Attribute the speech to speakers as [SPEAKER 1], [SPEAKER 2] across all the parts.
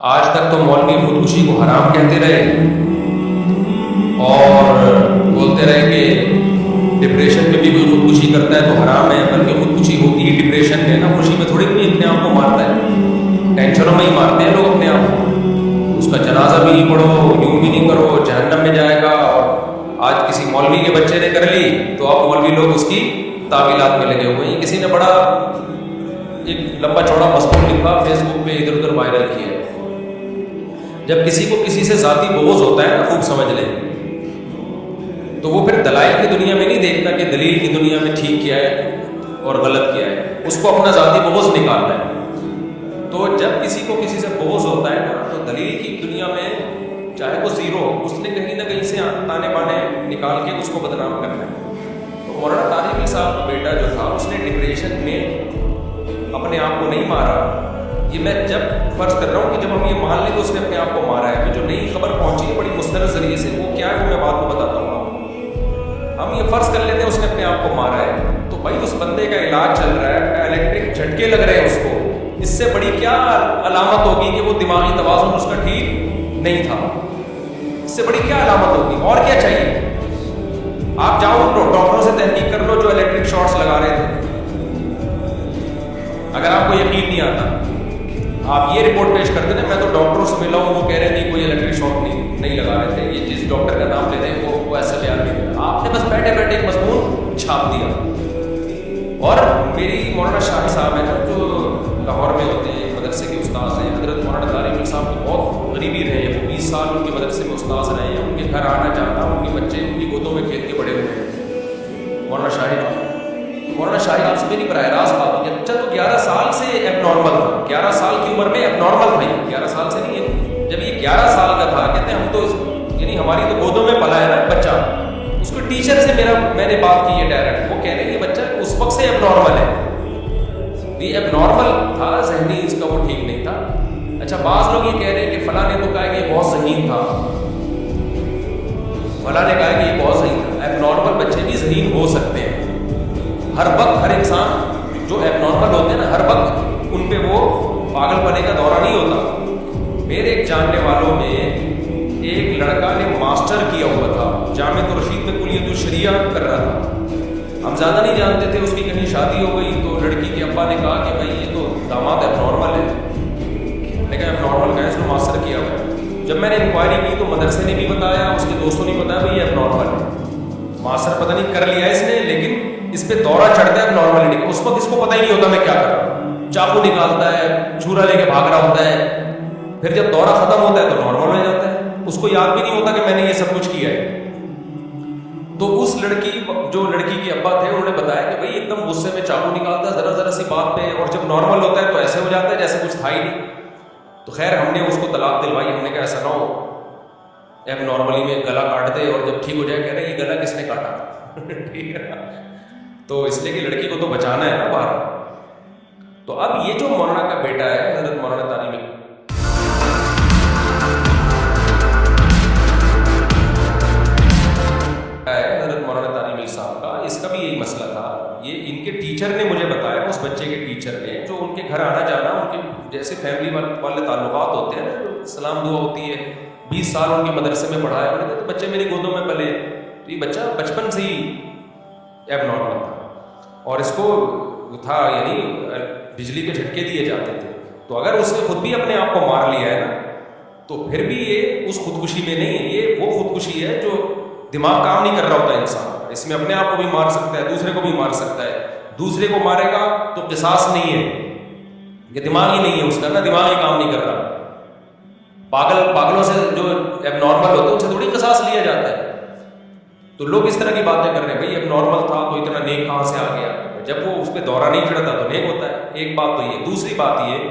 [SPEAKER 1] آج تک تو مولوی خودکشی کو حرام کہتے رہے اور بولتے رہے کہ ڈپریشن میں بھی کوئی خودکشی کرتا ہے تو حرام ہے، بلکہ خودکشی ہوتی ہی ڈپریشن میں، نا خوشی میں تھوڑی کوئی اپنے آپ کو مارتا ہے، ٹینشنوں میں ہی مارتے ہیں لوگ اپنے آپ کو۔ اس کا جنازہ بھی نہیں پڑھو، یوں بھی نہیں کرو، جہنم میں جائے گا۔ اور آج کسی مولوی کے بچے نے کر لی تو اب مولوی لوگ اس کی تعویلات میں لگے ہوئے ہیں۔ کسی نے بڑا ایک لمبا چوڑا مضمون لکھا، فیس بک پہ ادھر ادھر وائرل کیا۔ جب کسی کو کسی سے ذاتی بغض ہوتا ہے نا، خوب سمجھ لیں، تو وہ پھر دلائل کی دنیا میں نہیں دیکھتا کہ دلیل کی دنیا میں ٹھیک کیا ہے اور غلط کیا ہے، اس کو اپنا ذاتی بغض نکالنا ہے۔ تو جب کسی کو کسی سے بغض ہوتا ہے نا، تو دلیل کی دنیا میں چاہے وہ زیرو ہو، اس نے کہیں نہ کہیں سے تانے بانے نکال کے اس کو بدنام کرنا ہے۔ تو مولانا طارق صاحب کا بیٹا جو تھا، اس نے ڈپریشن میں اپنے آپ کو نہیں مارا۔ یہ میں جب فرض کر رہا ہوں کہ جب ہم یہ مان لیں تو اس نے اپنے آپ کو مارا ہے، جو نئی خبر پہنچی ہے بڑی مستند ذریعے سے، وہ کیا ہے وہ میں بعد میں بتاتا ہوں آپ کو۔ ہم یہ فرض کر لیتے ہیں اس نے اپنے آپ کو مارا ہے، تو بھائی اس بندے کا علاج چل رہا ہے، الیکٹرک جھٹکے لگ رہے ہیں اس کو، اس سے بڑی کیا علامت ہوگی کہ وہ دماغی توازن اس کا ٹھیک نہیں تھا؟ اس سے بڑی کیا علامت ہوگی؟ اور کیا چاہیے؟ آپ جاؤ ڈاکٹروں سے تحقیق کر لو جو الیکٹرک شارٹس لگا رہے تھے۔ اگر آپ کو یقین نہیں آتا، آپ یہ رپورٹ پیش کرتے ہیں، میں تو ڈاکٹروں سے ملا ہوں، وہ کہہ رہے تھے کوئی الیکٹرک شارٹ نہیں لگا رہے تھے، یہ جس ڈاکٹر کا نام لیتے ہیں وہ ایسا بیان نہیں کرتا۔ آپ نے بس بیٹھے بیٹھے ایک مضمون چھاپ دیا۔ اور میری مولانا شاہی صاحب ہیں جو لاہور میں ہوتے ہیں، مدرسے کے استاذ ہیں، حضرت مولانا طارق صاحب کو بہت غریبی رہے ہیں، وہ 20 سال ان کے مدرسے میں استاذ رہے ہیں، ان کے گھر آنا جانا، ان کے بچے ان کی گودوں میں کھیل کے بڑے ہوئے ہیں مولانا شاہی آپ سے میری براہ راست بات ہوئی، اچھا تو 11 سال سے ایب نارمل تھا، 11 سال کی عمر میں ایب نارمل تھا، 11 سال سے نہیں ہے، جب یہ 11 سال کا تھا، کہتے ہیں ہم تو یعنی ہماری تو گودوں میں پلا ہے نا بچہ، اس کو ٹیچر سے میں نے بات کی ہے ڈائریکٹ، وہ کہہ رہے ہیں یہ بچہ اس وقت سے ایب نارمل ہے، یہ ایب نارمل تھا، ذہنی اس کا وہ ٹھیک نہیں تھا۔ اچھا بعض لوگ یہ کہہ رہے ہیں کہ فلاں نے تو کہا کہ یہ بہت ذہین تھا، فلاں نے کہا کہ یہ بہت ذہین تھا۔ ایب نارمل بچے بھی ذہین ہو سکتے ہیں، ہر وقت ہر انسان جو ایب نارمل ہوتے ہیں نا، ہر وقت ان پہ وہ پاگل پنے کا دورہ نہیں ہوتا۔ میرے ایک جاننے والوں میں ایک لڑکا نے ماسٹر کیا ہوا تھا، جامعۃ الرشید میں کلیۃ الشریعہ کر رہا تھا، ہم زیادہ نہیں جانتے تھے، اس کی کہیں شادی ہو گئی تو لڑکی کے ابا نے کہا کہ بھائی یہ تو داماد ایب نارمل ہے، میں نے کہا ایب نارمل کا ہے، اس نے ماسٹر کیا ہوا ہے۔ جب میں نے انکوائری کی تو مدرسے نے بھی بتایا، اس کے دوستوں نے بتایا بھائی ایب نارمل ہے، ماسٹر پتہ نہیں کر لیا اس نے، لیکن اس پہ دورہ چڑھتا ہے نارملٹی کا، اس وقت اس کو پتہ ہی نہیں ہوتا میں کیا کر رہا ہوں، چاقو نکالتا ہے، چھرا لے کے بھاگ رہا ہوتا ہے، پھر جب دورہ ختم ہوتا ہے تو نارمل ہو جاتا ہے، اس کو یاد بھی نہیں ہوتا کہ میں نے یہ سب کچھ کیا ہے۔ تو اس جو لڑکی کے ابا تھے انہوں نے بتایا کہ بھائی ایک دم غصے میں چاقو نکالتا ہے ذرا ذرا سی بات پہ، اور جب نارمل ہوتا ہے تو ایسے ہو جاتا ہے جیسے کچھ تھا ہی نہیں۔ تو خیر ہم نے اس کو طلاق دلوائی، ہم نے کہا ایسا نہ ہو، ایب نارملی میں گلا کاٹ دے، اور جب ٹھیک ہو جائے کہہ رہے یہ گلا کس نے کاٹا ٹھیک ہے، تو اس لیے کہ لڑکی کو تو بچانا ہے نا باہر۔ تو اب یہ جو مولانا کا بیٹا ہے حضرت مولانا طارق صاحب کا، اس کا بھی یہی مسئلہ تھا۔ یہ ان کے ٹیچر نے مجھے بتایا، اس بچے کے ٹیچر نے، جو ان کے گھر آنا جانا، ان کے جیسے فیملی والے تعلقات ہوتے ہیں، سلام دعا ہوتی ہے، 20 سال ان کے مدرسے میں پڑھا ہے، انہوں نے کہا تو بچے میری گودوں میں پلے، تو یہ بچہ بچپن سے ہی ایب نارمل تھا، اور اس کو تھا یعنی بجلی کے جھٹکے دیے جاتے تھے۔ تو اگر اس نے خود بھی اپنے آپ کو مار لیا ہے نا، تو پھر بھی یہ اس خودکشی میں نہیں ہے، یہ وہ خودکشی ہے جو دماغ کام نہیں کر رہا ہوتا انسان، اس میں اپنے آپ کو بھی مار سکتا ہے، دوسرے کو بھی مار سکتا ہے، دوسرے کو مارے گا تو قصاص نہیں ہے، یہ دماغ ہی نہیں ہے اس کا نا، دماغ ہی کام نہیں کر رہا۔ پاگلوں سے جو ایب نارمل ہوتے ہیں ان سے تھوڑی قصاص لیا جاتا ہے۔ تو لوگ اس طرح کی باتیں کر رہے ہیں، بھائی ایب نارمل تھا تو اتنا نیک کہاں سے آ گیا، جب وہ اس پہ دورہ نہیں چڑھتا تو نیک ہوتا ہے۔ ایک بات تو یہ، دوسری بات یہ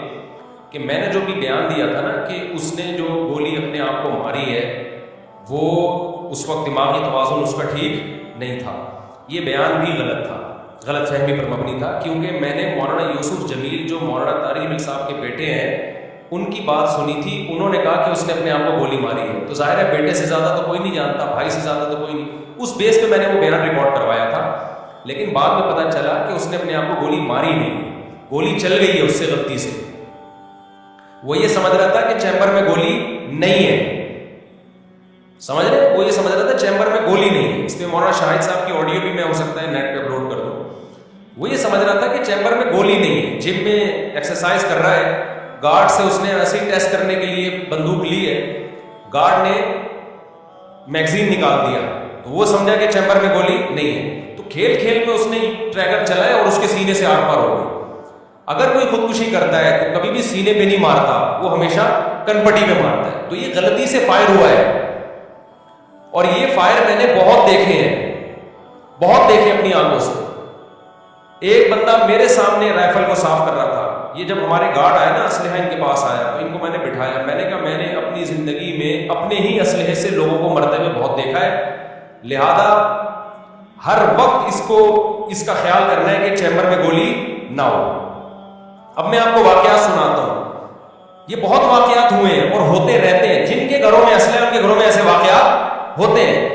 [SPEAKER 1] کہ میں نے جو بھی بیان دیا تھا نا کہ اس نے جو گولی اپنے آپ کو ماری ہے وہ اس وقت دماغی توازن اس کا ٹھیک نہیں تھا، یہ بیان بھی غلط تھا، غلط فہمی پر مبنی تھا، کیونکہ میں نے مولانا یوسف جمیل جو مولانا طارق صاحب کے بیٹے ہیں ان کی بات سنی تھی، انہوں نے کہا کہ اس نے اپنے آپ کو گولی ماری ہے، تو ظاہر ہے بیٹے سے زیادہ تو کوئی نہیں جانتا، بھائی سے زیادہ تو کوئی نہیں، اس بیس پہ میں نے وہ بیان ریکارڈ کروایا تھا، لیکن بعد میں پتہ چلا کہ اس نے اپنے آپ کو گولی ماری نہیں، گولی چل گئی ہے اس سے غلطی سے۔ وہ یہ سمجھ رہا تھا کہ چیمبر میں گولی نہیں ہے, سمجھ رہے, وہ یہ سمجھ رہا تھا چیمبر میں گولی نہیں ہے. اس پہ مولانا شاہد صاحب کی آڈیو بھی میں ہو سکتا ہے نیٹ پہ اپلوڈ کر دوں. وہ یہ سمجھ رہا تھا کہ چیمبر میں گولی نہیں ہے. جم میں ایکسرسائز کر رہا ہے, گارڈ سے اس نے ایسے ہی ٹیسٹ کرنے کے لیے بندوق لی ہے, گارڈ نے میگزین نکال دیا تو وہ سمجھا کہ چیمبر میں گولی نہیں ہے, تو کھیل کھیل میں اس نے ٹریگر چلایا اور اس کے سینے سے آر پار ہو گئی. اگر کوئی خودکشی کرتا ہے تو کبھی بھی سینے پہ نہیں مارتا, وہ ہمیشہ کنپٹی میں مارتا ہے. تو یہ غلطی سے فائر ہوا ہے, اور یہ فائر میں نے بہت دیکھے ہیں, بہت دیکھے اپنی آنکھوں سے. ایک بندہ میرے سامنے رائفل کو صاف کر رہا تھا. یہ جب ہمارے گارڈ آئے نا, اسلحہ ان کے پاس آیا تو ان کو میں نے بٹھایا. میں نے کہا میں نے اپنی زندگی میں اپنے ہی اسلحے سے لوگوں کو مرتے ہوئے بہت دیکھا ہے, لہذا ہر وقت اس کا خیال کرنا ہے کہ چیمبر میں گولی نہ ہو. اب میں آپ کو واقعات سناتا ہوں. یہ بہت واقعات ہوئے ہیں اور ہوتے رہتے ہیں. جن کے گھروں میں اسلحہ ان کے گھروں میں ایسے واقعات ہوتے ہیں.